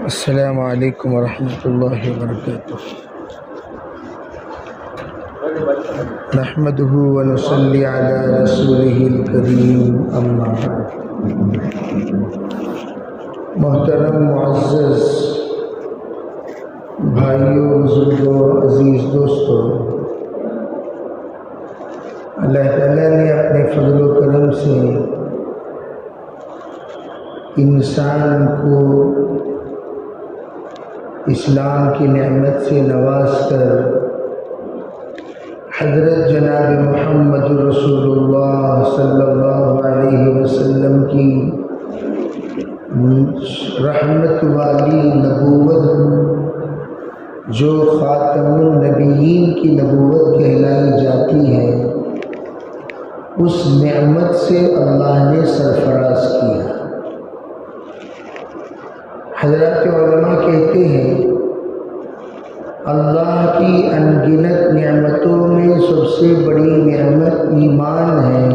السلام علیکم ورحمۃ اللہ وبرکاتہ۔ نحمدہ ونصلی علی رسولہ الکریم، اما بعد۔ محترم معزز بھائیوں، بزرگوں، عزیز دوستوں، اللہ تعالیٰ نے اپنے فضل و کرم سے انسان کو اسلام کی نعمت سے نواز کر حضرت جناب محمد رسول اللہ صلی اللہ علیہ وسلم کی رحمت والی نبوت، جو خاتم النبیین کی نبوت کہلائی جاتی ہے، اس نعمت سے اللہ نے سرفراز کیا۔ حضرات علماء کہتے ہیں اللہ کی انگنت نعمتوں میں سب سے بڑی نعمت ایمان ہے،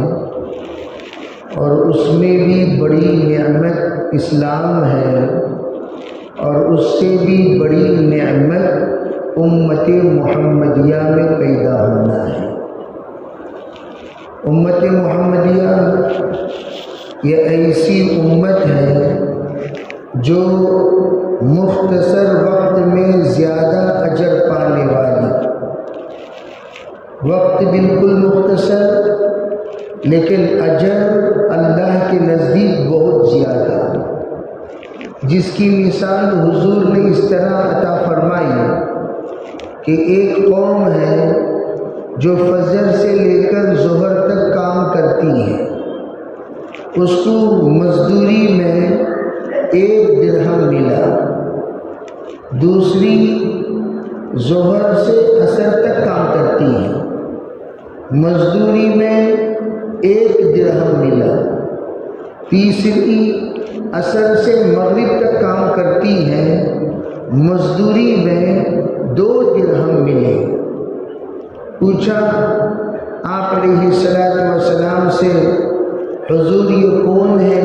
اور اس میں بھی بڑی نعمت اسلام ہے، اور اس سے بھی بڑی نعمت امت محمدیہ میں پیدا ہونا ہے۔ امت محمدیہ یہ ایسی امت ہے جو مختصر وقت میں زیادہ اجر پانے والی، وقت بالکل مختصر لیکن اجر اللہ کے نزدیک بہت زیادہ، جس کی مثال حضور نے اس طرح عطا فرمائی کہ ایک قوم ہے جو فجر سے لے کر ظہر تک کام کرتی ہے، اس کو مزدوری میں 1 درہم ملا، دوسری ظہر سے عصر تک کام کرتی ہے، مزدوری میں 1 درہم ملا، تیسری عصر سے مغرب تک کام کرتی ہے، مزدوری میں 2 درہم ملے۔ پوچھا آپ علیہ السلام سے، حضور یہ کون ہے؟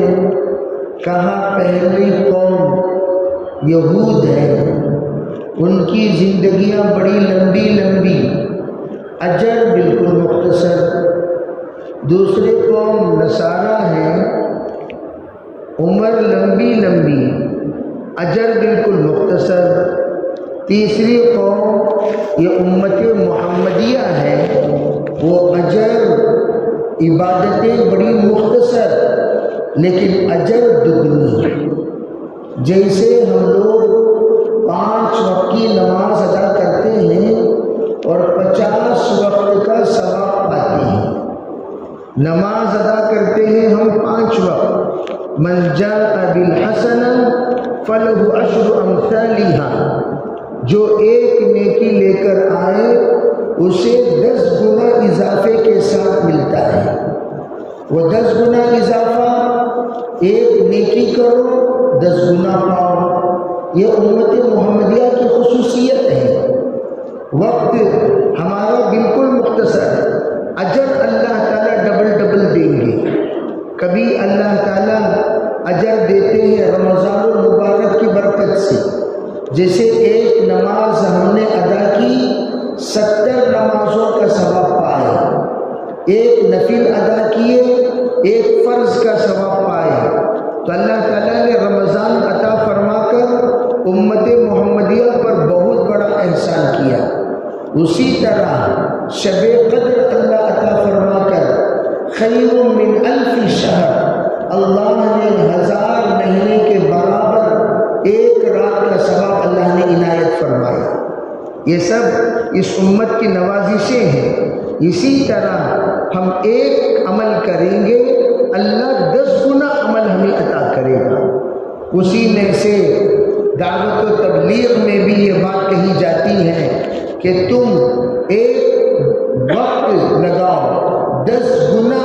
کہا پہلی قوم یہود ہے، ان کی زندگیاں بڑی لمبی لمبی، اجر بالکل مختصر۔ دوسری قوم نصارہ ہے، عمر لمبی لمبی، اجر بالکل مختصر۔ تیسری قوم یہ امت محمدیہ ہے، وہ اجر عبادتیں بڑی مختصر لیکن اجر دگنی ہے۔ جیسے ہم لوگ 5 وقت کی نماز ادا کرتے ہیں اور 50 وقت کا ثواب پاتے ہیں۔ نماز ادا کرتے ہیں ہم 5 وقت، من جاء بالحسنہ فلہ عشر امثالہا، جو ایک نیکی لے کر آئے اسے 10 گنا اضافے کے ساتھ ملتا ہے۔ وہ 10 گنا اضافہ، ایک نیکی کرو 10 گنا پاؤ۔ یہ امت محمدیہ کی خصوصیت ہے۔ وقت ہمارا بالکل مختصر، اجر اللہ تعالیٰ ڈبل دیں گے۔ کبھی اللہ تعالیٰ اجر دیتے ہیں رمضان المبارک کی برکت سے، جیسے ایک نماز ہم نے ادا کی 70 نمازوں کا ثواب پائے، ایک نفل ادا کیے ایک فرض کا ثواب پائے۔ تو اللہ تعالیٰ نے رمضان عطا فرما کر امت محمدیہ پر بہت بڑا احسان کیا۔ اسی طرح شب قدر اللہ عطا فرما کر خیر من 1000 شہر، اللہ نے 1000 مہینے کے برابر ایک رات کا ثواب اللہ نے عنایت فرمایا۔ یہ سب اس امت کی نوازشیں ہیں۔ اسی طرح ہم ایک عمل کریں گے، اللہ 10 گنا عمل ہمیں عطا کرے گا۔ اسی میں سے دعوت و تبلیغ میں بھی یہ بات کہی جاتی ہے کہ تم ایک وقت لگاؤ، 10 گنا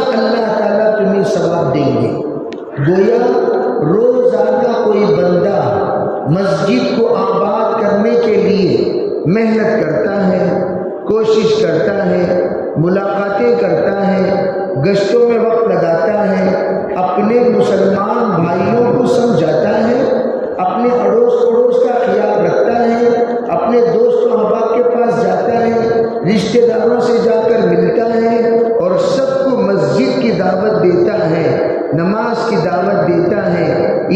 مسجد کو آباد کرنے کے لیے محنت کرتا ہے، کوشش کرتا ہے، ملاقاتیں کرتا ہے، گشتوں میں وقت لگاتا ہے، اپنے مسلمان بھائیوں کو سمجھاتا ہے، اپنے اڑوس پڑوس کا خیال رکھتا ہے، اپنے دوست و احباب کے پاس جاتا ہے، رشتہ داروں سے جا کر ملتا ہے اور سب کو مسجد کی دعوت دیتا ہے، نماز کی دعوت دیتا ہے،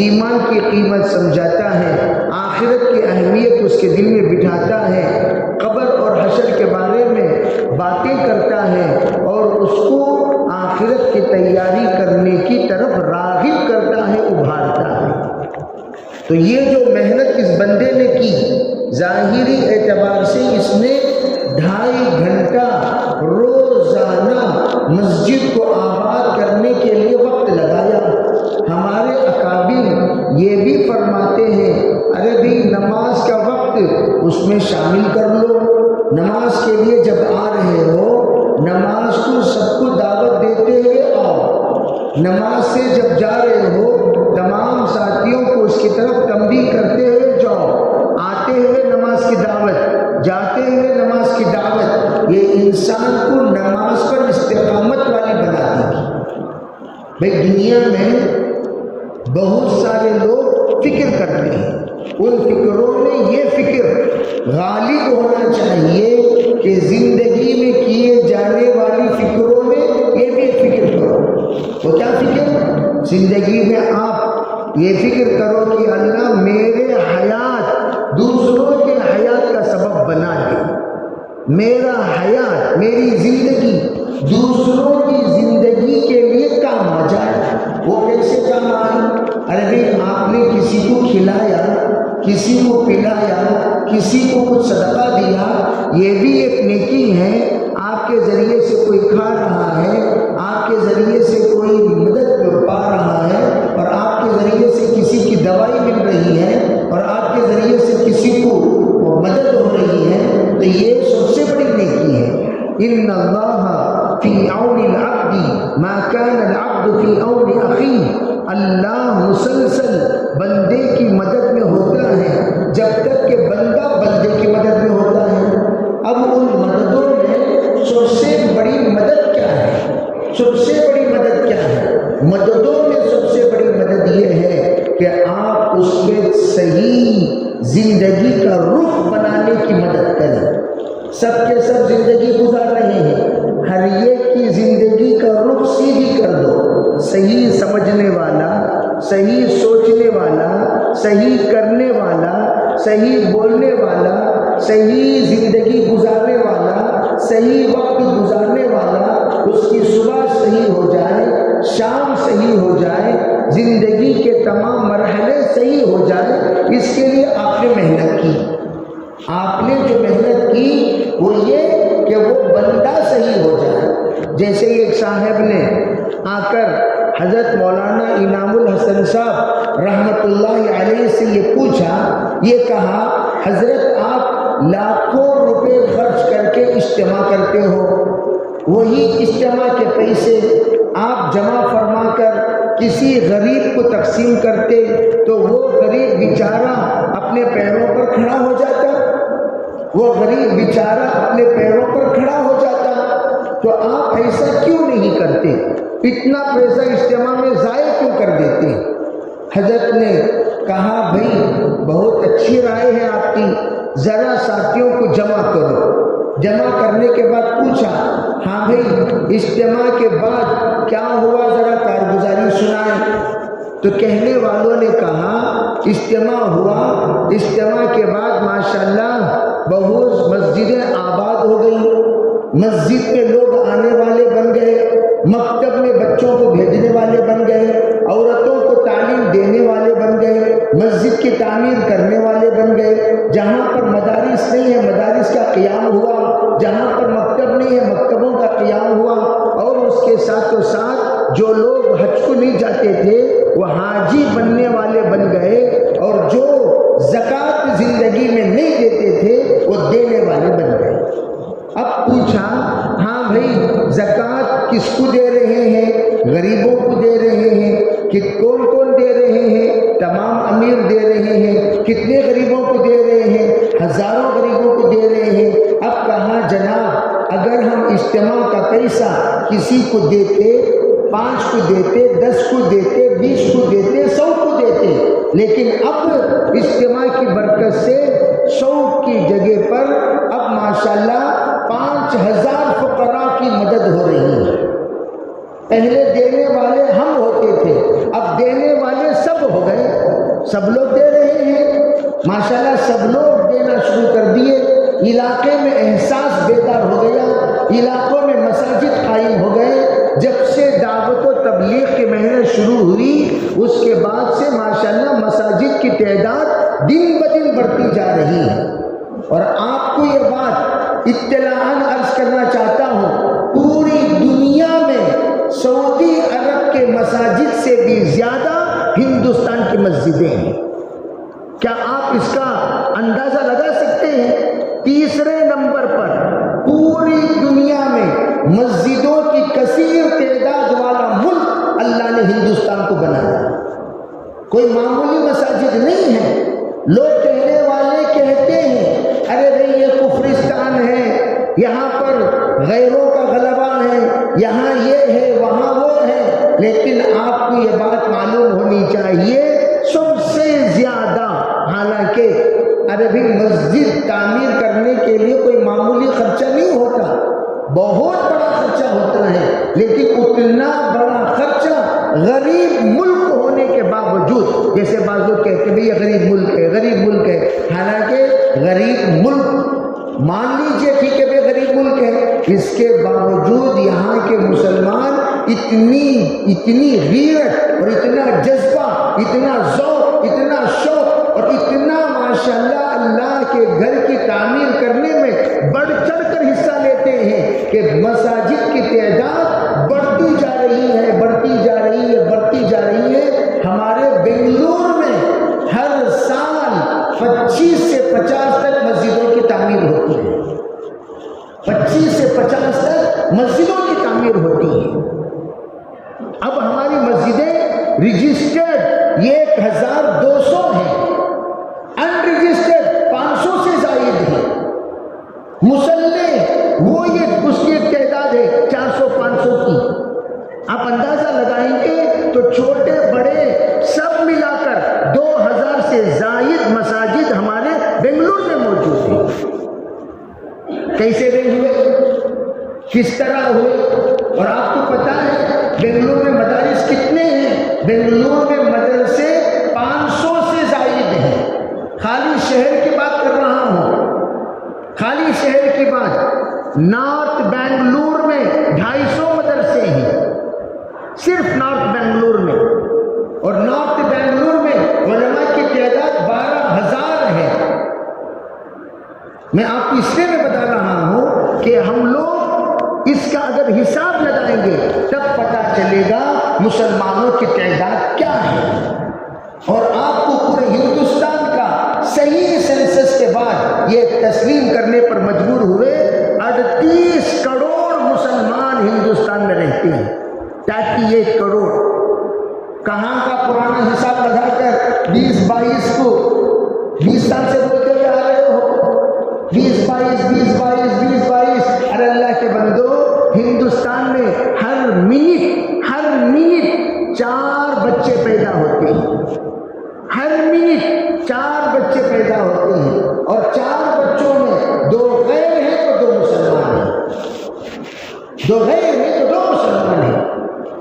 ایمان کی قیمت سمجھاتا ہے، آخرت کی اہمیت اس کے دل میں بٹھاتا ہے، قبر اور حشر کے بارے میں باتیں کرتا ہے اور اس کو آخرت کی تیاری کرنے کی طرف راغب کرتا ہے، ابھارتا ہے۔ تو یہ جو محنت اس بندے نے کی، ظاہری اعتبار سے اس نے 2.5 گھنٹہ روزانہ مسجد کو آباد کرنے کے لیے وقت لگایا۔ ہمارے اکابر یہ بھی فرماتے ہیں، ارے بھی نماز کا وقت اس میں شامل کر لو، نماز کے لیے جب آ رہے ہو نماز کو سب کو دعوت دیتے ہوئے آؤ، نماز سے جب جا رہے ہو تمام ساتھیوں کو اس کی طرف تنبیہ کرتے ہوئے جاؤ، آتے ہوئے نماز کی دعوت، جاتے ہوئے نماز کی دعوت۔ یہ انسان کو نماز پر استقامت والی بنا دے گی۔ بھائی دنیا میں بہت سارے لوگ فکر کرتے ہیں، ان فکروں میں یہ فکر غالب ہونا چاہیے کہ زندگی میں کیے جانے والی فکروں میں یہ بھی فکر کرو۔ وہ کیا فکر؟ زندگی میں آپ یہ فکر کرو کہ اللہ میرے حیات دوسروں کے حیات کا سبب بنا دے، میرا حیات، میری زندگی دوسروں کی زندگی کے لیے کام آ جائے۔ وہ کیسے کام آئے؟ ارے آپ نے کسی کو کھلایا، کسی کو پلایا، کسی کو کچھ صدقہ دیا، یہ بھی ایک نیکی ہے۔ آپ کے ذریعے سے کوئی کھا رہا ہے، آپ کے ذریعے سے کوئی مدد پا رہا ہے، اور آپ کے ذریعے سے کسی کی دوائی مل رہی ہے، اور آپ کے ذریعے سے کسی کو مدد ہو رہی ہے، تو یہ سب سے بڑی نیکی ہے۔ ان اللہ فی عون العبد ما کان العبد فی عون اخیہ، اللہ مسلسل بندے کی مدد میں ہوتا ہے جب تک کہ بندہ بندے کی مدد میں ہوتا ہے۔ اب ان مددوں میں سب سے بڑی مدد کیا ہے؟ سب سے بڑی مدد کیا ہے؟ مددوں میں سب سے بڑی مدد یہ ہے کہ آپ اس کے صحیح زندگی کا رخ بنانے کی مدد کریں۔ سب کے سب زندگی گزار رہے ہیں، ہر ایک کی زندگی کا رخ سیدھی کر دو۔ صحیح سمجھنے والا، صحیح سوچنے والا، صحیح کرنے والا، صحیح بولنے والا، صحیح زندگی گزارنے والا، صحیح وقت گزارنے والا، اس کی صبح صحیح ہو جائے، شام صحیح ہو جائے، زندگی کے تمام مرحلے صحیح ہو جائے۔ اس کے لیے آپ نے محنت کی۔ آپ نے جو محنت کی وہ یہ کہ وہ بندہ صحیح ہو جائے۔ جیسے ایک صاحب نے آ کر حضرت مولانا انعام الحسن صاحب رحمۃ اللہ علیہ سے یہ پوچھا، یہ کہا حضرت آپ لاکھوں روپے خرچ کر کے اجتماع کرتے ہو، وہی اجتماع کے پیسے آپ جمع فرما کر کسی غریب کو تقسیم کرتے تو وہ غریب بیچارہ اپنے پیروں پر کھڑا ہو جاتا، وہ غریب بیچارہ اپنے پیروں پر کھڑا ہو جاتا، تو آپ ایسا کیوں نہیں کرتے؟ اتنا پیسہ اجتماع میں ضائع کیوں کر دیتے؟ حضرت نے کہا بھائی بہت اچھی رائے ہے آپ کی، ذرا ساتھیوں کو جمع کرو۔ جمع کرنے کے بعد پوچھا، ہاں بھائی اجتماع کے بعد کیا ہوا، ذرا کارگزاری سنائیں۔ تو کہنے والوں نے کہا اجتماع ہوا، اجتماع کے بعد ماشاءاللہ بہت مسجدیں آباد ہو گئی، مسجد میں لوگ آنے والے بن گئے، مکتب میں بچوں کو بھیجنے والے بن گئے، عورتوں کو تعلیم دینے والے بن گئے، مسجد کی تعمیر کرنے والے بن گئے، جہاں پر مدارس نہیں ہے مدارس کا قیام ہوا، جہاں پر مکتب نہیں ہے مکتبوں کا قیام ہوا، اور اس کے ساتھ جو لوگ حج کو نہیں جاتے تھے وہ حاجی بننے والے بن گئے، اور جو زکوٰۃ زندگی میں نہیں دیتے تھے وہ دینے والے بن گئے۔ اب پوچھا ہاں بھائی زکوٰۃ کس کو دے رہے ہیں؟ غریبوں کو دے رہے ہیں۔ کہ کون کون دے رہے ہیں؟ تمام امیر دے رہے ہیں۔ کتنے غریبوں کو دے رہے ہیں؟ ہزاروں غریبوں کو دے رہے ہیں۔ اب کہا جناب اگر ہم اجتماع کا پیسہ کسی کو دیتے، 5 کو دیتے، 10 کو دیتے، 20 کو دیتے، 100 کو دیتے، لیکن اب اجتماع کی برکت سے 100 کی جگہ پر اب ماشاءاللہ 5000 فقراء کی مدد ہو رہی ہے۔ پہلے دینے والے ہم ہوتے تھے، اب دینے والے سب ہو گئے، سب لوگ دے رہے ہیں ماشاءاللہ، سب لوگ دینا شروع کر دیے۔ علاقے میں احساس بیدار ہو گیا، علاقوں میں مساجد قائم ہو گئے۔ جب سے دعوت و تبلیغ کے مہینے شروع ہوئی اس کے بعد سے ماشاءاللہ مساجد کی تعداد دن بدن بڑھتی جا رہی ہے۔ اور آپ کو یہ بات اطلاعاً عرض کرنا چاہتا ہوں، پوری دنیا میں سعودی عرب کے مساجد سے بھی زیادہ ہندوستان کی مسجدیں ہیں۔ کیا آپ اس کا اندازہ لگا سکتے ہیں؟ تیسرے نمبر پر پوری دنیا میں مسجدوں کی کثیر تعداد والا ملک اللہ نے ہندوستان کو بنایا۔ کوئی معمولی مساجد نہیں ہے۔ لوگ کہنے والے کہتے ہیں ارے بھائی یہ کفرستان ہے، یہاں پر غیروں کا غلبہ ہے، یہاں یہ ہے وہاں وہ ہے، لیکن آپ کو یہ بات معلوم ہونی چاہیے سب سے زیادہ، حالانکہ عربی مسجد تعمیر کرنے کے لیے کوئی معمولی خرچہ نہیں ہوتا، بہت بڑا خرچہ ہوتا ہے، لیکن اتنا بڑا خرچہ غریب ملک ہونے کے باوجود، جیسے بعض لوگ کہتے ہیں یہ غریب ملک ہے، غریب ملک ہے، حالانکہ غریب ملک مان لیجئے ٹھیک ہے غریب ملک ہے، اس کے باوجود یہاں کے مسلمان اتنی غیرت اور اتنا جذبہ، اتنا ذوق، اتنا شوق اور اتنا ماشاءاللہ اللہ کے گھر کی تعمیر کرنے میں بڑھ چڑھ کر حصہ لیتے ہیں کہ مساجد کی تعداد بڑھتی جا رہی ہے، بڑھتی جا رہی ہے، بڑھتی جا رہی ہے۔ ہمارے بنگلور میں ہر سال 25 سے 50 تک مسجدوں کی تعمیر ہوتی ہے، 25 سے 50 تک مسجدوں کی تعمیر ہوتی ہے۔ اب ہماری مسجدیں رجسٹرڈ 1200 ہیں، انرجسٹرڈ 500 سے زائد ہیں، مسلح وہ یہ اس کی تعداد ہے 400-500 کی۔ آپ اندازہ لگائیں گے تو چھوٹے بڑے سب ملا کر 2000 سے زائد مساجد ہمارے بنگلور میں موجود ہیں۔ کیسے ہوئے، کس طرح ہوئے؟ اور آپ کو پتا ہے بنگلور میں مدارس کتنے ہیں؟ بنگلور میں مدرسے 500 سے زائد ہیں۔ خالی شہر کی بات کر رہا ہوں، خالی شہر کی بات۔ نارتھ بنگلور میں 250 مدرسے ہیں، صرف نارتھ بنگلور میں، اور نارتھ بنگلور میں علماء کی تعداد 12000 ہے۔ میں آپ کو اس لیے میں بتا رہا ہوں کہ ہم لوگ اس کا اگر حساب لگائیں گے تب پتہ چلے گا مسلمانوں کی تعداد کیا ہے۔ اور آپ کو پورے ہندوستان کا صحیح سینسس کے بعد یہ تسلیم کرنے پر مجبور ہوئے 38 کروڑ مسلمان ہندوستان میں رہتے ہیں۔ 38 کروڑ کہاں کا پرانا حساب لگا کر 2022 کو 20 سال سے بولتے ہوئے آ رہے ہو، 2022 ارے اللہ کے بندو، ہندوستان میں ہر منٹ 4 بچے پیدا ہوتے ہیں، ہر منٹ 4 بچے پیدا ہوتے ہیں، اور 4 بچوں میں 2 غیر ہیں تو 2 مسلمان ہیں، 2 غیر ہیں تو 2 مسلمان ہیں۔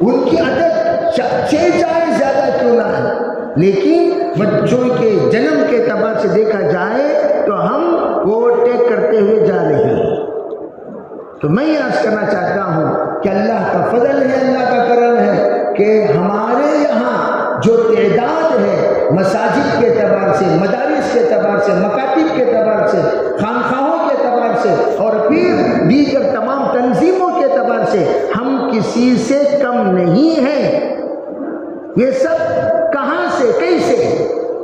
ان کی عدد 6 چاہے زیادہ کیوں نہ ہے، لیکن بچوں کے جنم کے اعتبار سے دیکھا جائے تو ہم اوورٹیک کرتے ہوئے جا رہے ہیں۔ تو میں یہ عرض کرنا چاہتا ہوں کہ اللہ کا فضل ہے، اللہ کا کرم ہے کہ ہمارے یہاں جو تعداد ہے مساجد کے اعتبار سے، مدارس کے اعتبار سے، مکاتب کے اعتبار سے، خانقاہوں کے اعتبار سے، اور پھر دیگر تمام تنظیموں کے اعتبار سے ہم کسی سے کم نہیں ہیں۔ یہ سب کہاں سے، کیسے،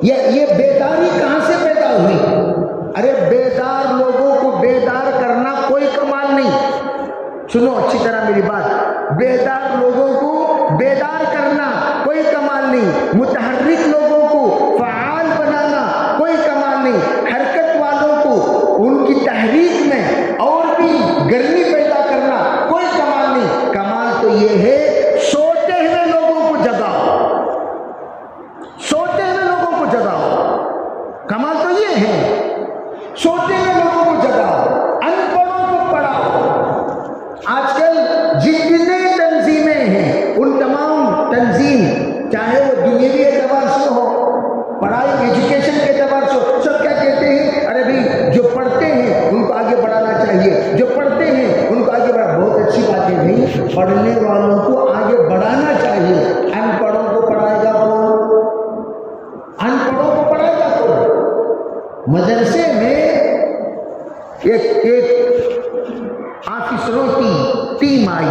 یہ بیداری کہاں سے پیدا ہوئی؟ ارے بیدار لوگوں کو بیدار کرنا کوئی کمال نہیں۔ سنو اچھی طرح میری بات، بیدار لوگوں کو بیدار کرنا کوئی کمال نہیں، متحرک لوگوں کو فعال بنانا کوئی کمال نہیں، حرکت والوں کو ان کی تحریک میں اور بھی گرمی پیدا کرنا کوئی کمال نہیں۔ کمال تو یہ ہے سوتے ہوئے لوگوں کو جگاؤ، سوتے ہوئے لوگوں کو جگاؤ، کمال تو یہ ہے سوتے ہوئے لوگوں کو جگاؤ، ان پڑھوں کو پڑھاؤ۔ آج کل جتنے تنظیمیں ہیں ان تمام تنظیم چاہے وہ دنیاوی اعتبار سے ہو، پڑھائی ایجوکیشن کے اعتبار سے ہو، سب کیا کہتے ہیں؟ ارے بھائی جو پڑھتے ہیں ان کو آگے بڑھانا چاہیے، جو پڑھتے ہیں ان کو آگے بڑھا۔ بہت اچھی بات ہے بھائی، پڑھنے والوں کو آگے بڑھانا چاہیے۔ ان پڑھوں کو پڑھائے گا کون؟ ان پڑھوں کو پڑھائے گا کون؟ مدرسے میں ایک آفیسروں کی ٹیم آئی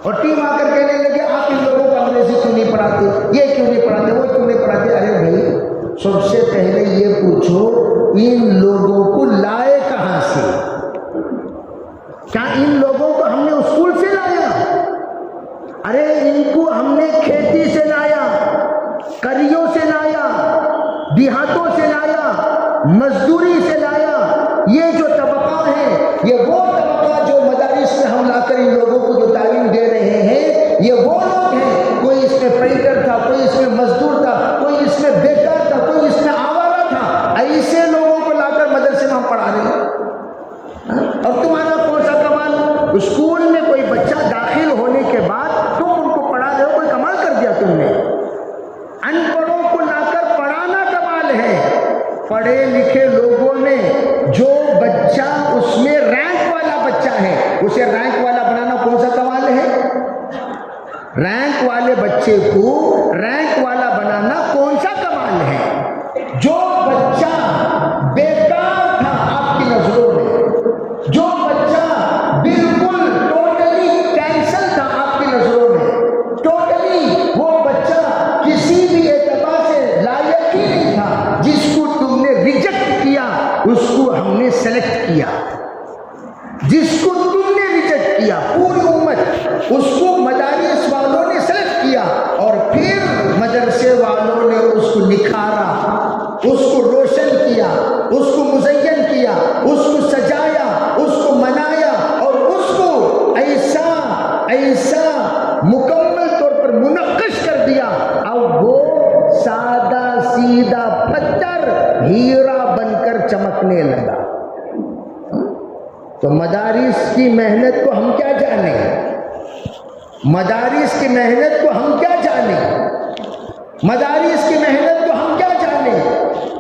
اور ٹیم آ کر کہنے لگے آپ ان لوگوں کو انگریزی کیوں نہیں پڑھاتے، یہ کیوں نہیں پڑھاتے، وہ کیوں نہیں پڑھاتے۔ ارے بھائی سب سے پہلے یہ پوچھو ان لوگوں کو لائے کہاں سے؟ کیا ان لوگوں کو ہم نے اسکول سے لایا؟ ارے ان کو ہم نے کھیتی سے لایا، کریوں سے لایا، دیہاتوں سے لایا، مزدوری سے لایا۔ یہ جو طبقہ ہے یہ وہ طبقہ جو مدارس میں ہم لا کر ان لوگوں کو جو تعلیم دے رہے ہیں یہ وہ لوگ ہیں۔ کوئی اس میں پینٹر تھا، کوئی اس میں مزدور تھا، کوئی اس میں بیکار تھا، کوئی اس میں آوارہ تھا، ایسے لوگوں کو لا کر مدرسے میں ہم پڑھا رہے ہیں۔ اور تمہارا کون سا کمال؟ اسکول میں کوئی بچہ داخل ہونے کے بعد تم ان کو پڑھا رہے ہو، کوئی کمال کر دیا تم نے؟ ان پڑھوں کو لا کر پڑھانا کمال ہے۔ پڑھے لکھے لوگوں نے جو بچہ اس میں رینک والا بچہ ہے اسے رینک والا بنانا کون سا کمال ہے؟ رینک والے بچے کو رینک والا بنانا کون سا کمال ہے؟ جو بچہ بیکار تھا آپ کی نظروں میں، جو بچہ بالکل ٹوٹلی کینسل تھا آپ کی نظروں میں، ٹوٹلی وہ بچہ کسی بھی اعتبار سے لائق ہی نہیں تھا، جس کو تم نے ریجیکٹ کیا اس کو ہم نے سلیکٹ کیا، جس کو تم نے ریجیکٹ کیا پوری امت اس کو مدارس والوں نے سلیکٹ کیا اور پھر مدرسے والوں نے اس کو نکھارا، اس کو روشن کیا، اس کو مزین کیا، اس کو سجایا، اس کو منایا اور اس کو ایسا مکمل طور پر منقش کر دیا۔ اب وہ سادہ سیدھا پتھر ہیرا بن کر چمکنے لگا۔ تو مدارس کی محنت کو ہم کیا جانیں؟ مدارس کی محنت کو ہم کیا جانیں؟ مدارس کی محنت کو ہم کیا جانیں؟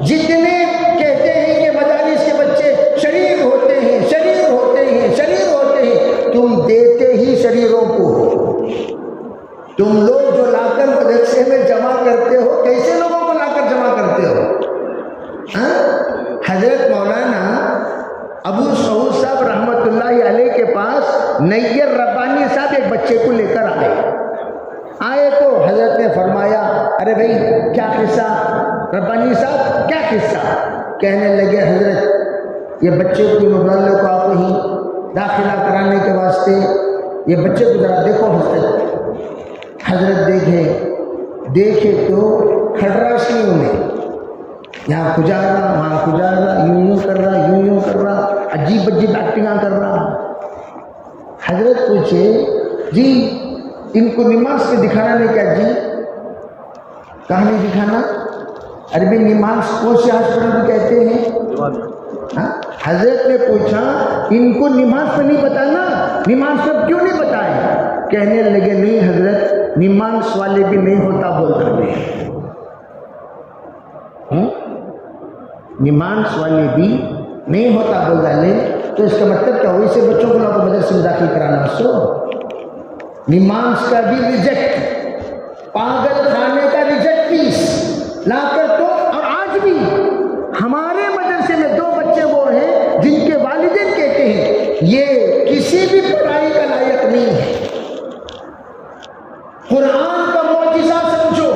جتنے کہتے ہیں کہ مدارس کے بچے شریر ہوتے ہیں، شریر ہوتے ہیں، شریر ہوتے ہیں، تم دیتے ہی شریروں کو ہو۔ تم لوگ جو لا کر مدرسے میں جمع کرتے ہو، کیسے لوگوں کو لا کر جمع کرتے ہو؟ حضرت مولانا ابو سعود صاحب رحمۃ اللہ علیہ کے پاس نیر ربانی صاحب ایک بچے کو لے کر آئے تو حضرت نے فرمایا ارے بھائی کیا قصہ؟ ربانی صاحب کیا قصہ؟ کہنے لگے حضرت یہ بچے کو مبلغ کو آپ ہی داخلہ کرانے کے واسطے یہ بچے کو ذرا دیکھو۔ حضرت دیکھے تو کھڑرا سی انہیں یہاں کھجا رہا، وہاں کھجا رہا، یوں کر رہا، یوں کر رہا، عجیب عجیب ایکٹنگاں کر رہا۔ حضرت پوچھے جی ان کو نماز پہ دکھانا نہیں کیا؟ جی کہاں نہیں دکھانا؟ عربی نماز کو سے ہاسپٹل بھی کہتے ہیں۔ حضرت نے پوچھا ان کو نماز پہ نہیں بتانا؟ نماز پہ کیوں نہیں بتائے؟ کہنے لگے نہیں حضرت نماز والے بھی نہیں ہوتا بول رہے، نماز والے بھی نہیں ہوتا بول ڈالے تو اس کا مطلب کیا؟ ویسے بچوں کو لا مدرسے میں داخل کرانا، سو نماز کا بھی ریجیکٹ، پاگل خانے کا ریجیکٹ پیس لا کر تو۔ اور آج بھی ہمارے مدرسے میں 2 بچے وہ ہیں جن کے والدین کہتے ہیں یہ کسی بھی پڑھائی کا لائق نہیں ہے۔ قرآن کا معجزہ سمجھو،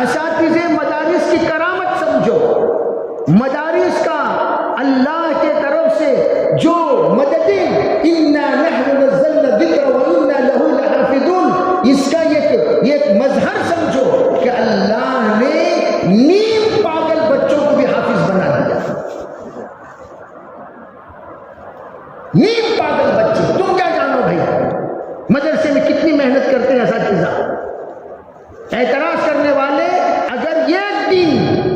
اساتذہ مدارس کی کرامت سمجھو، مدارس کا اللہ کے طرف سے جو مددیں اِنَّا نَحْنُ نَزَّلْنَا الذِّكْرَ وَإِنَّا اس کا یہ ایک مظہر سمجھو کہ اللہ نے نیم پاگل بچوں کو بھی حافظ بنا دیا. نیم پاگل بچے، تم کیا جانو بھائی مدرسے میں کتنی محنت کرتے ہیں اساتذہ. اعتراض کرنے والے اگر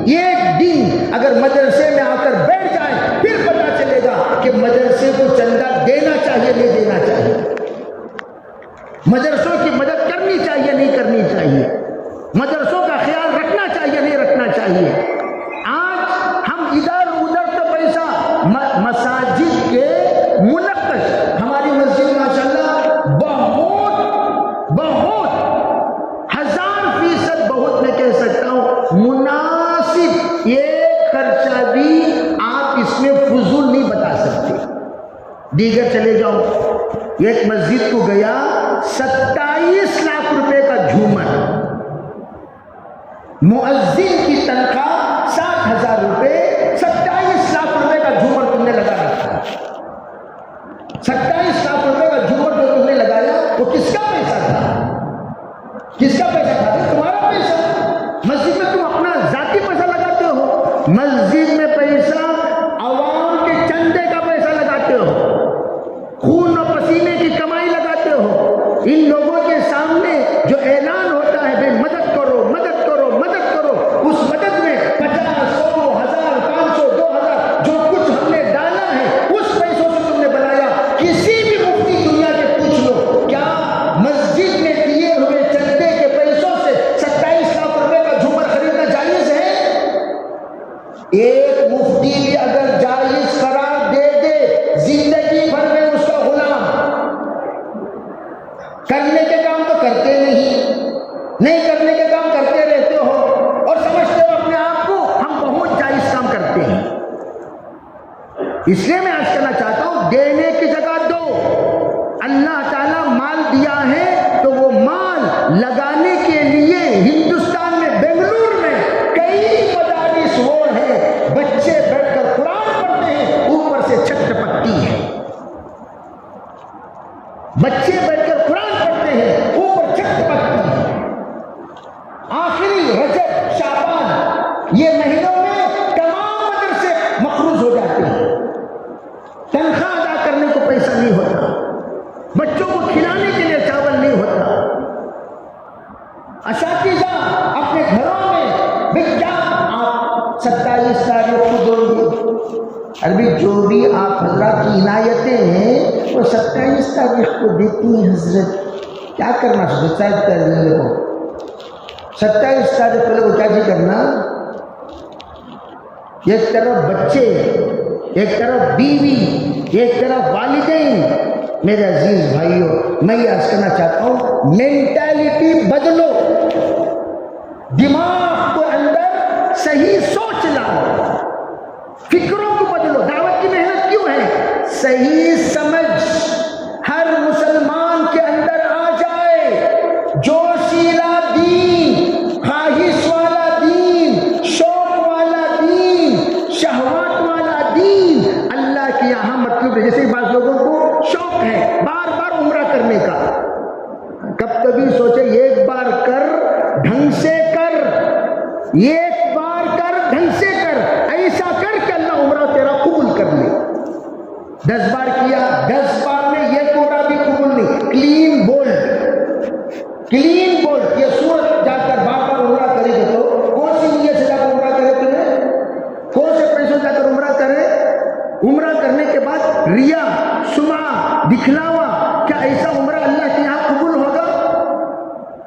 ایک دن اگر مدرسے میں آ کر بیٹھ جائیں پھر پتا چلے گا کہ مدرسے کو چندہ دینا چاہیے نہیں دینا چاہیے، مدرسوں کی مدد کرنی چاہیے نہیں کرنی چاہیے، مدرسوں کا خیال رکھنا چاہیے نہیں رکھنا چاہیے. آج ہم ادھر ادھر تو پیسہ مساجد کے منقش، ہماری مسجد ماشاءاللہ بہت 1000% بہت میں کہہ سکتا ہوں مناسب، ایک خرچہ بھی آپ اس میں فضول نہیں بتا سکتے. دیگر چلے جاؤ، ایک مسجد کو گیا 27 لاکھ روپے کا جھومر، مؤذن کی تنخواہ 60,000 روپے، 27 لاکھ روپے کا جھومر تم نے لگا رکھا. 27 لاکھ روپے کا جھومر جو تم نے لگایا وہ کس کا پیسہ تھا؟ کس کا پیسہ تھا؟ تمہارا پیسہ. مسجد میں تم اپنا ذاتی پیسہ لگاتے ہو، مسجد میں پیسہ عوام کے چندے کا پیسہ لگاتے ہو، خون و پسینے کی کمائی لگاتے ہو. ان لوگوں کے سامنے جو اعلان ہوتا ہے بھائی مدد کرو مدد کرو مدد کرو، اس مدد میں 50، 100، 1000، 500، 2000 جو کچھ ہم نے ڈالا ہے اس پیسوں سے تم نے بنایا. کسی بھی مفتی دنیا کے پوچھ لو کیا مسجد میں دیے ہوئے چندے کے پیسوں سے 27 لاکھ روپے کا جھومر خریدنا جائز ہے؟ ایک مفتی بھی اگر جائز قرار دے دے زندگی بھر میں اس کا غلام. کرنے کے کام تو کرتے نہیں کرنے کے کام کرتے رہتے ہو اور سمجھتے ہو اپنے آپ کو ہم بہت جائز کام کرتے ہیں. اس لیے میں آج کہنا چاہتا ہوں دینے کی جگہ دو. اللہ تعالیٰ مال دیا ہے تو وہ مال لگانے کے لیے ہندوستان میں بنگلور میں کئی مدارس وہ ہیں بچے بیٹھ کر قرآن پڑھتے ہیں، اوپر سے چھت ٹپکتی ہے. بچے بیٹھ کر قرآن پڑھتے ہیں، اوپر چھت ٹپکتی ہے. آخری رجب شعبان یہ مہینوں میں تمام مدرسے مقروض ہو جاتے ہیں، تنخواہ ادا کرنے کو پیسہ نہیں ہوتا، بچوں کو کھلانے کے لیے چاول نہیں ہوتا. اساتذہ اپنے گھروں میں کیا آپ 27 تاریخ کو دو گے؟ ابھی جو بھی آپ حضرات کی عنایتیں ہیں وہ 27 تاریخ کو دیتی ہیں. حضرت کیا کرنا سوسائڈ کر لیے ہو 27 تاریخ کو لوگ کیا جی کرنا؟ ایک طرف بچے، ایک طرف بیوی، ایک طرف والدین. میرے عزیز بھائیوں میں یہ عرض کرنا چاہتا ہوں مینٹالٹی بدلو، دماغ کو اندر صحیح سوچ لاؤ، فکروں کو بدلو. دعوت کی محنت کیوں ہے؟ صحیح سمجھ ہر مسلمان کے اندر آ جائے. جوشیلا دین، خواہش والا دین، شوق والا دین، شہوات والا دین اللہ کے یہاں مطلوب ہے. جیسے بعض لوگوں کو شوق ہے بار بار عمرہ کرنے کا، کب کبھی سوچے ایک بار کر ڈھنگ سے کر، ایک بار کر ڈھنگ سے کر، ایسا کر کہ اللہ عمرہ تیرا قبول کر لے. 10 بار کیا، 10 بار میں ایک عمرہ بھی قبول نہیں. کلین بولڈ یہ سورت جا کر بار بار عمرہ کرے گے تو کون سی نیت سے جا کر عمرہ کرے؟ تمہیں کون سے پیسوں جا کر عمرہ کرے؟ عمرہ کرنے کے بعد ریا، سمعہ، دکھلاوا، کیا ایسا عمرہ اللہ کے یہاں قبول ہوگا؟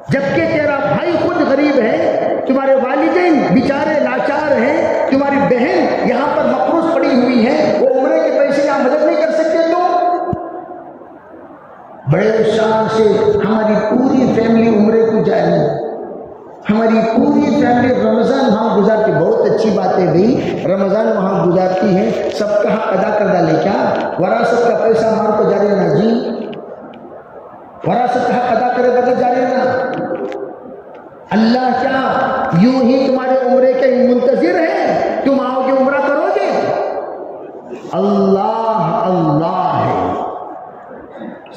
جبکہ تیرا بھائی خود غریب ہے، تمہارے والدین بیچارے لاچار ہیں، تمہاری بہن یہاں پر مقروض پڑی ہوئی ہے، وہ عمرے کے پیسے یہاں مدد نہیں کر سکتے. تو بڑے شان سے ہماری پوری فیملی عمرے کو جائے، ہماری پوری فیملی رمضان وہاں گزارتی. بہت اچھی بات ہے بھائی، رمضان وہاں گزارتی ہے، سب کا حق ادا کر ڈالے. کیا وراثت کا پیسہ مار کو جاری رہنا جی، وراثت کا حق ادا کرے بغیر جاری رہنا. اللہ کیا یوں ہی تمہارے عمرے کے منتظر ہے؟ تم آؤ گے عمرہ کرو گے؟ اللہ ہے،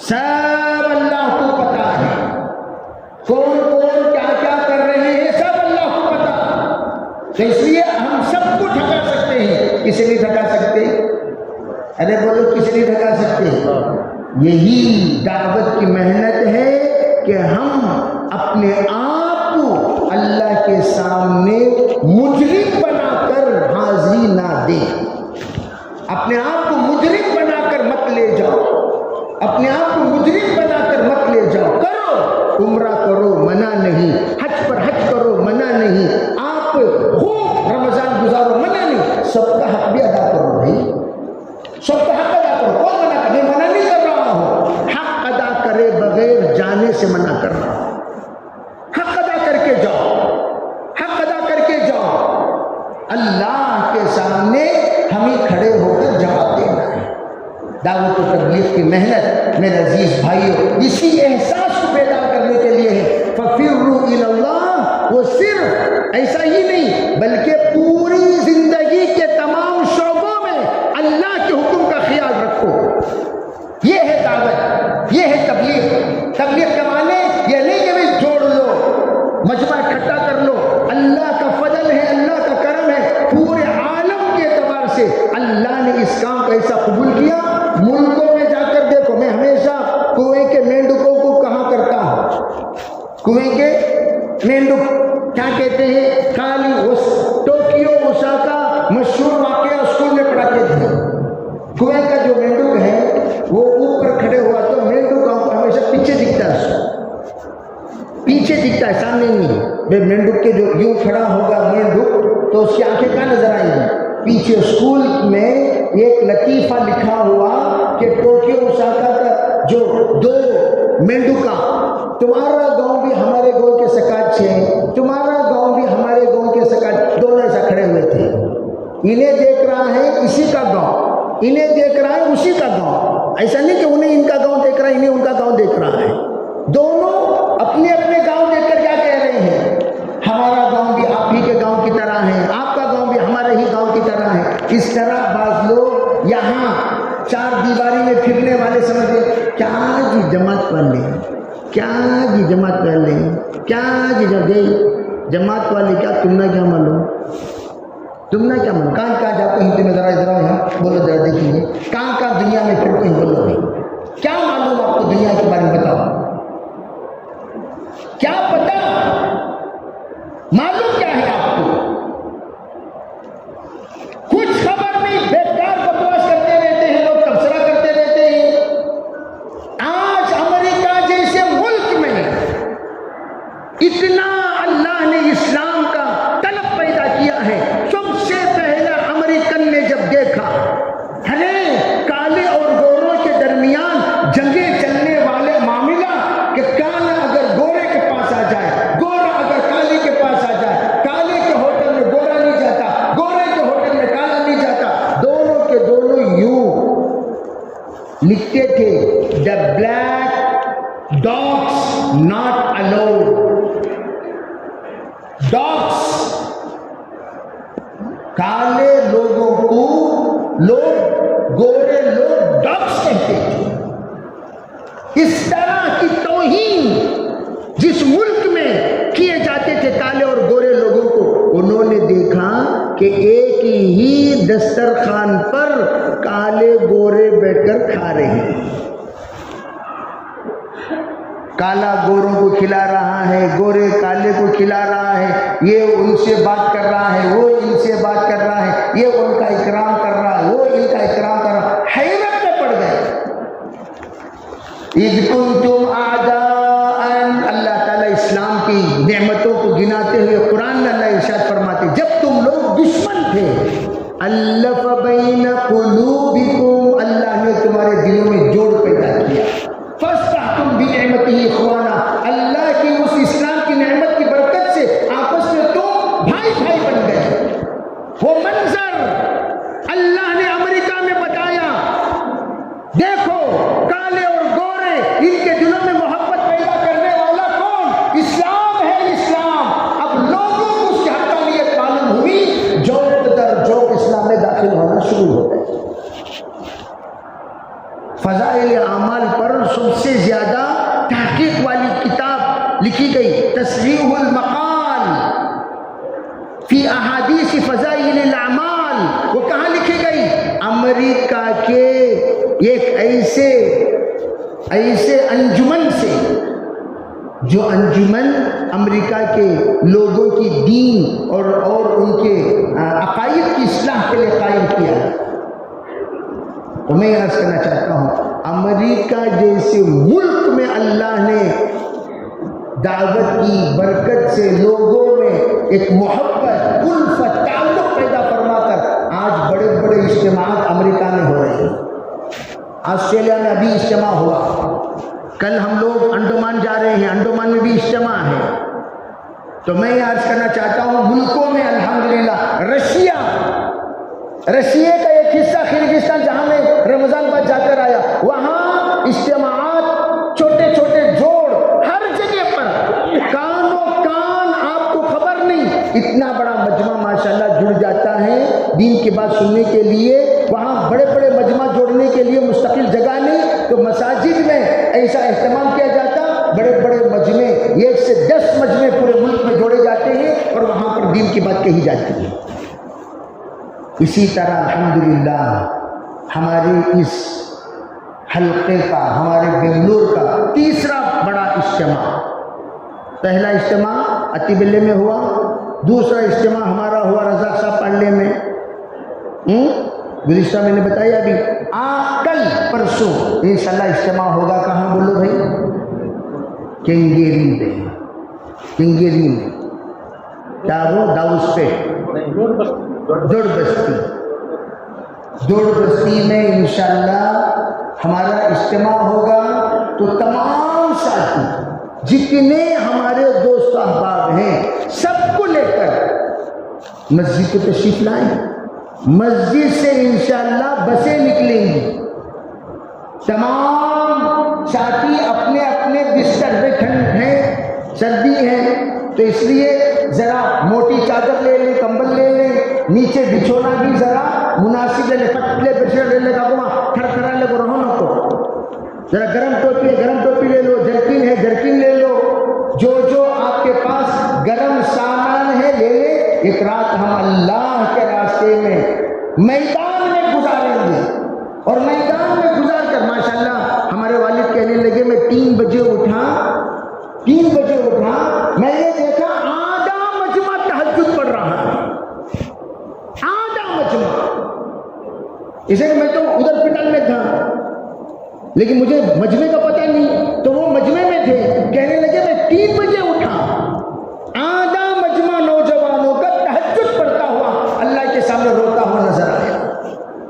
سب اللہ کو پتا ہے. کون کون کیا کیا کر رہے ہیں سب اللہ کو پتا، تو اس لیے ہم سب کو ٹھکا سکتے ہیں، کسی نہیں ٹھکا سکتے؟ ارے بولو کسی نہیں ٹھکا سکتے؟ یہی دعوت کی محنت ہے کہ ہم اپنے آپ کو اللہ کے سامنے مجرم بنا کر حاضری نہ دیں، اپنے آپ کو مجرم بنا کر مت لے جاؤ، اپنے آپ کو مجرم بنا کر مت لے جاؤ۔ کرو، عمرہ کرو منع نہیں، حج پر حج کرو منع نہیں، آپ خوب رمضان گزارو منع نہیں، سب کا حق بھی ادا کرو بھائی، سب کا حق ادا کرو، کون منع کرے؟ منع نہیں کر رہا ہوں، حق ادا کرے بغیر جانے سے منع کر رہا ہوں، حق ادا کر کے جاؤ، حق ادا کر کے جاؤ، اللہ کے سامنے ہمیں کھڑے ہو کر جواب دینا ہے۔ دعوت و تبلیغ کی محنت میرے عزیز بھائیوں اسی احساس کو بیدار کرنے کے لیے ہے، فَفِرُّوا إِلَى اللَّهِ، وہ صرف ایسا ہی نہیں بلکہ پوری زندگی کے تمام شعبوں میں اللہ کے حکم کا خیال رکھو۔ یہ ہے دعوت، یہ ہے تبلیغ۔ تبلیغ کے معنی یہ نہیں کہ بھائی جوڑ لو، مجمع اکٹھا کر لو، اللہ کا فضل ہے، اللہ کا کرم ہے، پورے عالم کے اعتبار سے اللہ نے اس کام کو ایسا قبول کیا۔ ملکوں میں جا کر دیکھو، میں ہمیشہ کنویں کے مینڈکوں کو کہا کرتا ہوں، کنویں کے مینڈک کیا کہتے ہیں؟ کالی ٹوکیو اوساکا مشہور واقعہ اسکول میں پڑھاتے تھے۔ کنویں کا جو مینڈک ہے وہ اوپر کھڑے ہوا تو مینڈک ہمیشہ پیچھے دکھتا ہے، پیچھے دکھتا ہے، سامنے نہیں۔ مینڈک کے جو یوں کھڑا ہوگا مینڈک تو اس کی آنکھیں کہاں نظر آئیں گی؟ پیچھے۔ اسکول میں ایک لطیفہ لکھا ہوا کہ ٹوکیو اوساکا کا جو دو مینڈکا، تمہارا گاؤں بھی ہمارے گاؤں کے سکاچ ہے، تمہارا گاؤں بھی ہمارے گاؤں کے سکاچ، دونوں ایسا کھڑے ہوئے تھے۔ انہیں دیکھ رہا ہے اسی کا گاؤں، انہیں دیکھ رہا ہے اسی کا گاؤں، ایسا نہیں کہ انہیں ان کا گاؤں دیکھ رہا ہے انہیں ان کا گاؤں دیکھ رہا ہے، دونوں اپنے اپنے گاؤں دیکھ کر کیا کہہ رہے ہیں؟ ہمارا گاؤں بھی آپ ہی کے گاؤں کی طرح ہے، آپ کا گاؤں بھی ہمارے ہی گاؤں کی طرح ہے۔ اس طرح بعض لوگ یہاں چار دیواری میں پھرنے والے سمجھتے کیا جی جماعت والے، کیا جی جماعت والے، کیا جی جماعت والے، کیا تم نے کیا معلوم، تم نے کیا معلوم؟ کہاں کہاں جاتے ہیں تمہیں ذرا ادھر یہاں بولو، ذرا دیکھیں گے کہاں کہاں دنیا میں پھرتے ہیں، بولو بھائی کیا معلوم آپ کو دنیا کے بارے میں؟ بتاؤ کیا پتا، معلوم کیا ہے آپ کو؟ کچھ خبر نہیں، بیکار بکواس کرتے رہتے ہیں لوگ، تبصرہ کرتے رہتے ہیں۔ آج امریکہ جیسے ملک میں اتنا اللہ نے اسلام کا طلب پیدا کیا ہے، سب سے پہلا امریکن نے جب دیکھا ارے کالے اور گوروں کے درمیان جنگیں چلنے والے معاملہ کہ کالا اگر گورے کے پاس آ جائے، گورا اگر کالے کے پاس آ جائے، کالے کے ہوٹل میں گورا نہیں جاتا، گورے کے ہوٹل میں کالا نہیں جاتا، دونوں کے دونوں یوں لکھتے تھے the black dogs not allowed، dogs کالے لوگوں کو لوگ گورے لوگ ڈاگس کہتے تھے۔ اس طرح کی توہین جس ملک میں کیے جاتے تھے کالے اور گورے لوگوں کو، انہوں نے دیکھا کہ ایک ہی دسترخوان پر کالے گورے بیٹھ کر کھا رہے ہیں، کالا گوروں کو کھلا رہا ہے، گورے کالے کو کھلا رہا ہے، یہ ان سے بات کر رہا ہے، وہ ان سے بات کر رہا ہے، یہ ان کا اکرام کر رہا ہے، وہ ان کا اکرام کر رہا ہے۔ حیرت میں پڑ گئے۔ اذ کنتم اعداء، اللہ تعالیٰ اسلام کی نعمتوں کو گناتے ہوئے قرآن میں اللہ ارشاد فرماتے جب تم لوگ دشمن تھے، الف بین قلوبکم، اللہ نے تمہارے دلوں میں جوڑ پیدا کیا، فاصبحتم بنعمتہ اخوانا، اللہ کی اس اسلام کی نعمت کی برکت سے آپس میں تم بھائی بھائی بن گئے۔ وہ منظر اللہ نے امریکہ میں بتایا، دیکھو کالے اور گورے ان کے دلوں لکھی گئی تصریح المقال فی احادیث فضائل الاعمال، وہ کہاں لکھی گئی؟ امریکہ کے ایک ایسے انجمن سے، جو انجمن امریکہ کے لوگوں کی دین اور ان کے عقائد کی اصلاح کے لیے قائم کیا ہے۔ تو میں یہ عرض کرنا چاہتا ہوں، امریکہ جیسے ملک میں اللہ نے دعوت کی برکت سے لوگوں میں ایک محبت، الفت، تعلق پیدا فرما کر آج بڑے بڑے اجتماعات امریکہ میں ہو رہے ہیں۔ آسٹریلیا میں ابھی اجتماع ہوا، کل ہم لوگ انڈومان جا رہے ہیں، انڈومان میں بھی اجتماع ہے۔ تو میں یہ عرض کرنا چاہتا ہوں، ملکوں میں الحمدللہ، رشیا کا ایک حصہ کرغزستان جہاں میں رمضان بعد جا کر آیا، وہاں اجتماعات چھوٹے چھوٹے جوڑ ہر جگہ پر، کانوں کان، آپ کو خبر نہیں، اتنا بڑا مجمع ماشاءاللہ جڑ جاتا ہے دین کی بات سننے کے لیے۔ وہاں بڑے بڑے مجمع جوڑنے کے لیے مستقل جگہ نہیں، تو مساجد میں ایسا اہتمام کیا جاتا، بڑے بڑے مجمع، 1 سے 10 مجمع پورے ملک میں جوڑے جاتے ہیں اور وہاں پر دین کی بات کہی جاتی ہے۔ اسی طرح الحمدللہ ہمارے اس حلقے کا، ہمارے بنگلور کا تیسرا بڑا اجتماع، پہلا اجتماع اتیبلے میں ہوا، دوسرا اجتماع ہمارا ہوا رضا صاحب پاڑلے میں، گزشتہ میں نے بتایا ابھی، کل پرسوں انشاءاللہ اجتماع ہوگا، کہاں بولو بھائی؟ کنگیری میں کیا وہ داؤس پہ دوڑ بستی میں انشاءاللہ ہمارا اجتماع ہوگا۔ تو تمام ساتھی جتنے ہمارے دوست احباب ہیں سب کو لے کر مسجد کو تشریف لائیں۔ مسجد سے انشاءاللہ بسیں نکلیں گی، تمام ساتھی اپنے اپنے بستر میں، ٹھنڈ ہے، سردی ہے، تو اس لیے ذرا موٹی چادر لے لیں، کمبل لے لیں، نیچے بچھونا بھی ذرا مناسب لے لیں، پتلے بچھڑے لے لیں، تھر تھرا لے کو رہو نہ کو، ذرا گرم ٹوپی ہے گرم ٹوپی لے لو، جرکن ہے جرکن لے لو، جو آپ کے پاس گرم سامان ہے لے لیں۔ ایک رات ہم اللہ کے راستے میں میدان میں گزاریں گے، اور میدان میں گزار کر ماشاءاللہ ہمارے والد کہنے لگے، میں 3 بجے اٹھا، میں نے دیکھا آدھا مجمع تہجد پڑھ رہا ہے، آدھا مجمع، اسے کہ میں تو ادھر پٹل میں تھا لیکن مجھے مجمع کا پتہ نہیں، تو وہ مجمع میں تھے، کہنے لگے میں 3 بجے اٹھا، آدھا مجمع نوجوانوں کا تہجد پڑھتا ہوا اللہ کے سامنے روتا ہوا نظر آیا۔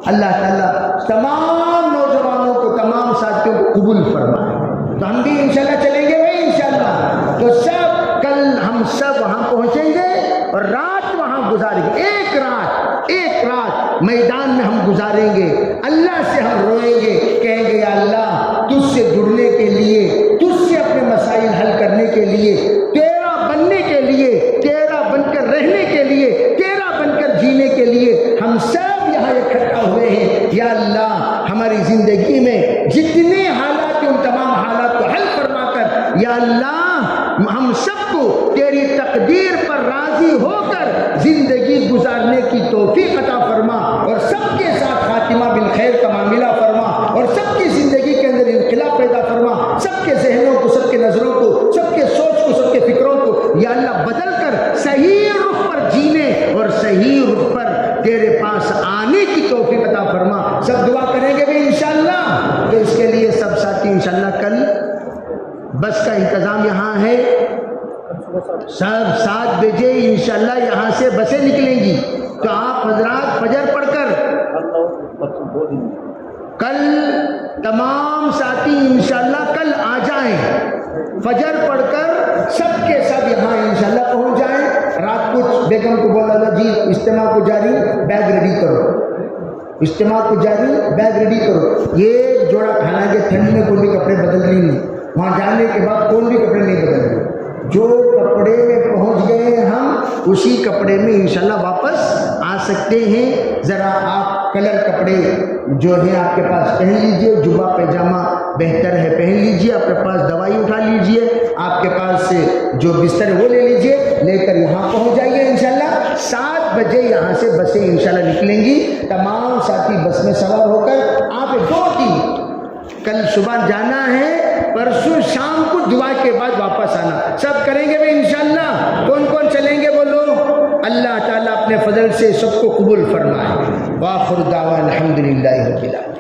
اللہ تعالیٰ تمام نوجوانوں کو، تمام ساتھیوں کو قبول فرمائے۔ تو ہم بھی انشاءاللہ چلیں گے بھائی انشاءاللہ، تو کل ہم سب وہاں پہنچیں گے اور رات وہاں گزاریں گے، ایک رات میدان میں ہم گزاریں گے، اللہ سے ہم روئیں گے، کہیں گے یا اللہ تجھ سے جڑنے کے لیے، تجھ سے اپنے مسائل حل کرنے کے لیے، تیرا بننے کے لیے، تیرا بن کر رہنے کے لیے، تیرا بن کر جینے کے لیے ہم سب یہاں اکٹھا ہوئے ہیں۔ یا اللہ ہماری زندگی میں جتنے حالات ہیں ان تمام حالات کو حل فرما کر، یا اللہ ہم سب کو تیری تقدیر پر راضی ہو کر زندگی گزارنے کی توفیق عطا فرما، اور سب کے ساتھ خاتمہ بالخیر کا معاملہ فرما، اور سب کی زندگی کے اندر انقلاب پیدا فرما، سب کے ذہنوں کو، سب کے نظروں کو، سب کے سوچ کو، سب کے فکروں کو یا اللہ بدل کر صحیح رخ پر جینے اور صحیح رخ پر تیرے پاس آنے کی توفیق عطا فرما۔ سب دعا کریں گے بھی انشاءاللہ، تو اس کے لیے سب ساتھی انشاءاللہ کل بس کا انتظام یہاں ہے، سب 7 بجے انشاءاللہ یہاں سے بسیں نکلیں گی، تو آپ حضرات فجر پڑھ کر کل تمام ساتھی انشاءاللہ کل آ جائیں، فجر پڑھ کر سب کے سب یہاں انشاءاللہ پہنچ جائیں۔ رات کچھ بیگم کو بولا تھا جی اجتماع کو جاری بیگ ریڈی کرو، اجتماع کو جاری بیگ ریڈی کرو، یہ جوڑا کھانا کے ٹھنڈ میں کوئی بھی کپڑے بدل رہی نہیں، وہاں جانے کے بعد کوئی بھی کپڑے نہیں بدل رہے، جو کپڑے میں پہنچ گئے ہیں ہم اسی کپڑے میں انشاءاللہ واپس آ سکتے ہیں۔ ذرا آپ کلر کپڑے جو ہیں آپ کے پاس پہن لیجئے، جبہ پیجامہ بہتر ہے پہن لیجئے، اپنے پاس دوائی اٹھا لیجئے، آپ کے پاس سے جو بستر ہے وہ لے لیجئے، لے کر یہاں پہنچ جائیے انشاءاللہ۔ 7 بجے یہاں سے بسیں انشاءاللہ نکلیں گی، تمام ساتھی بس میں سوار ہو کر آپ 2 کل صبح جانا ہے، پرسوں شام کو دعا کے بعد واپس آنا، سب کریں گے بھائی انشاءاللہ۔ کون کون چلیں گے بولو؟ اللہ تعالیٰ اپنے فضل سے سب کو قبول فرمائے۔ وآخر دعوانا الحمدللہ رب العالمین۔